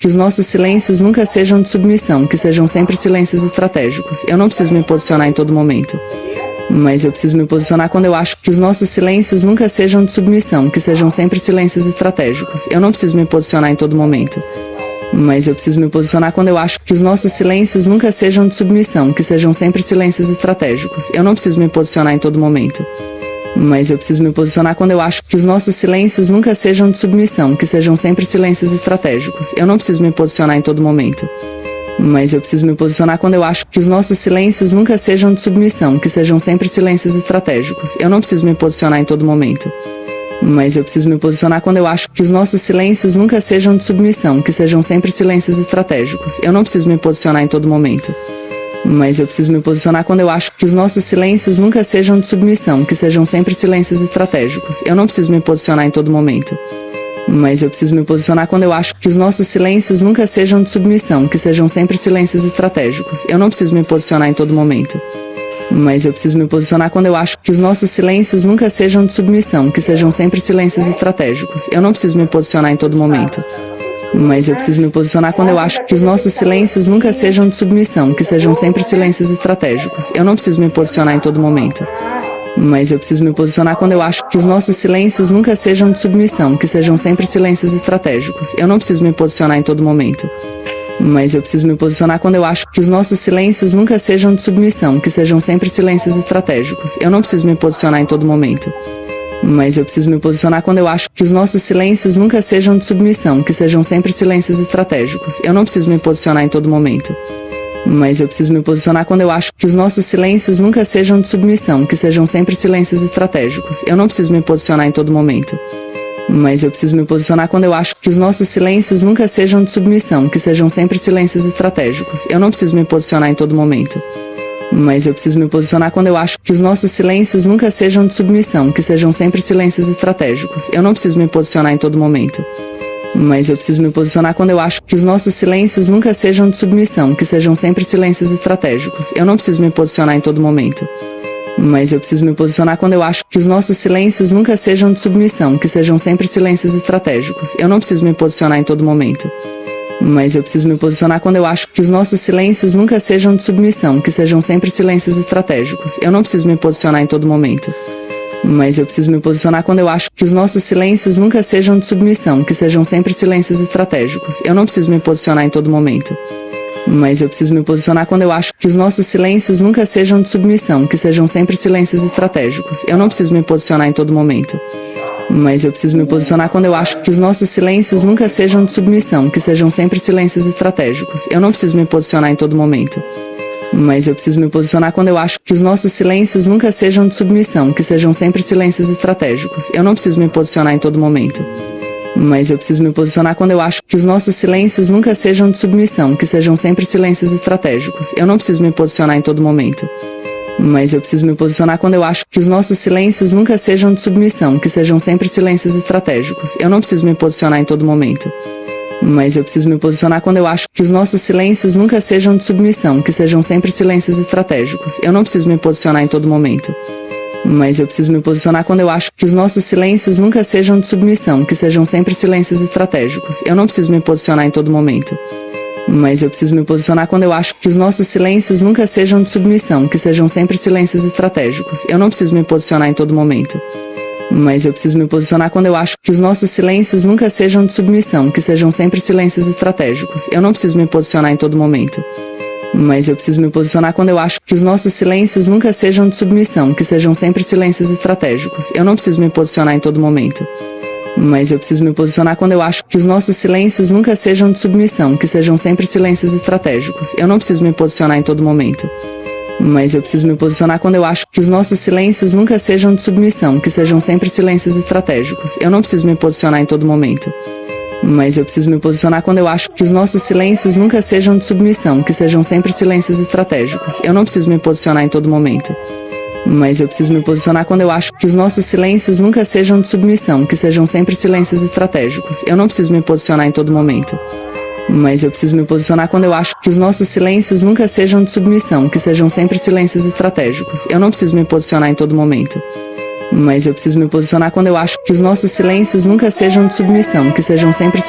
que os nossos silêncios nunca sejam de submissão, que sejam sempre silêncios estratégicos. Eu não preciso me posicionar em todo momento, mas eu preciso me posicionar quando eu acho que os nossos silêncios nunca sejam de submissão, que sejam sempre silêncios estratégicos. Eu não preciso me posicionar em todo momento, mas eu preciso me posicionar quando eu acho que os nossos silêncios nunca sejam de submissão, que sejam sempre silêncios estratégicos. Eu não preciso me posicionar em todo momento, mas eu preciso me posicionar quando eu acho que os nossos silêncios nunca sejam de submissão, que sejam sempre silêncios estratégicos. Eu não preciso me posicionar em todo momento, mas eu preciso me posicionar quando eu acho que os nossos silêncios nunca sejam de submissão, que sejam sempre silêncios estratégicos. Eu não preciso me posicionar em todo momento, mas eu preciso me posicionar quando eu acho que os nossos silêncios nunca sejam de submissão, que sejam sempre silêncios estratégicos. Eu não preciso me posicionar em todo momento, mas eu preciso me posicionar quando eu acho que os nossos silêncios nunca sejam de submissão, que sejam sempre silêncios estratégicos. Eu não preciso me posicionar em todo momento, mas eu preciso me posicionar quando eu acho que os nossos silêncios nunca sejam de submissão, que sejam sempre silêncios estratégicos. Eu não preciso me posicionar em todo momento, mas eu preciso me posicionar quando eu acho que os nossos silêncios nunca sejam de submissão, que sejam sempre silêncios estratégicos. Eu não preciso me posicionar em todo momento, mas eu preciso me posicionar quando eu acho que os nossos silêncios nunca sejam de submissão, que sejam sempre silêncios estratégicos. Eu não preciso me posicionar em todo momento, mas eu preciso me posicionar quando eu acho que os nossos silêncios nunca sejam de submissão, que sejam sempre silêncios estratégicos. Eu não preciso me posicionar em todo momento, mas eu preciso me posicionar quando eu acho que os nossos silêncios nunca sejam de submissão, que sejam sempre silêncios estratégicos. Eu não preciso me posicionar em todo momento, mas eu preciso me posicionar quando eu acho que os nossos silêncios nunca sejam de submissão, que sejam sempre silêncios estratégicos. Eu não preciso me posicionar em todo momento, mas eu preciso me posicionar quando eu acho que os nossos silêncios nunca sejam de submissão, que sejam sempre silêncios estratégicos. Eu não preciso me posicionar em todo momento, mas eu preciso me posicionar quando eu acho que os nossos silêncios nunca sejam de submissão, que sejam sempre silêncios estratégicos. Eu não preciso me posicionar em todo momento, mas eu preciso me posicionar quando eu acho que os nossos silêncios nunca sejam de submissão, que sejam sempre silêncios estratégicos. Eu não preciso me posicionar em todo momento, mas eu preciso me posicionar quando eu acho que os nossos silêncios nunca sejam de submissão, que sejam sempre silêncios estratégicos. Eu não preciso me posicionar em todo momento, mas eu preciso me posicionar quando eu acho que os nossos silêncios nunca sejam de submissão, que sejam sempre silêncios estratégicos. Eu não preciso me posicionar em todo momento, mas eu preciso me posicionar quando eu acho que os nossos silêncios nunca sejam de submissão, que sejam sempre silêncios estratégicos. Eu não preciso me posicionar em todo momento, mas eu preciso me posicionar quando eu acho que os nossos silêncios nunca sejam de submissão, que sejam sempre silêncios estratégicos. Eu não preciso me posicionar em todo momento, mas eu preciso me posicionar quando eu acho que os nossos silêncios nunca sejam de submissão, que sejam sempre silêncios estratégicos. Eu não preciso me posicionar em todo momento, mas eu preciso me posicionar quando eu acho que os nossos silêncios nunca sejam de submissão, que sejam sempre silêncios estratégicos. Eu não preciso me posicionar em todo momento, mas eu preciso me posicionar quando eu acho que os nossos silêncios nunca sejam de submissão, que sejam sempre silêncios estratégicos. Eu não preciso me posicionar em todo momento, mas eu preciso me posicionar quando eu acho que os nossos silêncios nunca sejam de submissão, que sejam sempre silêncios estratégicos. Eu não preciso me posicionar em todo momento, mas eu preciso me posicionar quando eu acho que os nossos silêncios nunca sejam de submissão, que sejam sempre silêncios estratégicos. Eu não preciso me posicionar em todo momento, mas eu preciso me posicionar quando eu acho que os nossos silêncios nunca sejam de submissão, que sejam sempre silêncios estratégicos. Eu não preciso me posicionar em todo momento, mas eu preciso me posicionar quando eu acho que os nossos silêncios nunca sejam de submissão, que sejam sempre silêncios estratégicos. Eu não preciso me posicionar em todo momento, mas eu preciso me posicionar quando eu acho que os nossos silêncios nunca sejam de submissão, que sejam sempre silêncios estratégicos. Eu não preciso me posicionar em todo momento, mas eu preciso me posicionar quando eu acho que os nossos silêncios nunca sejam de submissão, que sejam sempre silêncios estratégicos. Eu não preciso me posicionar em todo momento, mas eu preciso me posicionar quando eu acho que os nossos silêncios nunca sejam de submissão, que sejam sempre silêncios estratégicos. Eu não preciso me posicionar em todo momento, mas eu preciso me posicionar quando eu acho que os nossos silêncios nunca sejam de submissão, que sejam sempre silêncios estratégicos. Eu não preciso me posicionar em todo momento, mas eu preciso me posicionar quando eu acho que os nossos silêncios nunca sejam de submissão, que sejam sempre silêncios estratégicos. Eu não preciso me posicionar em todo momento, mas eu preciso me posicionar quando eu acho que os nossos silêncios nunca sejam de submissão, que sejam sempre silêncios estratégicos. Eu não preciso me posicionar em todo momento, mas eu preciso me posicionar quando eu acho que os nossos silêncios nunca sejam de submissão, que sejam sempre silêncios estratégicos. Eu não preciso me posicionar em todo momento, mas eu preciso me posicionar quando eu acho que os nossos silêncios nunca sejam de submissão, que sejam sempre silêncios estratégicos. Eu não preciso me posicionar em todo momento, mas eu preciso me posicionar quando eu acho que os nossos silêncios nunca sejam de submissão, que sejam sempre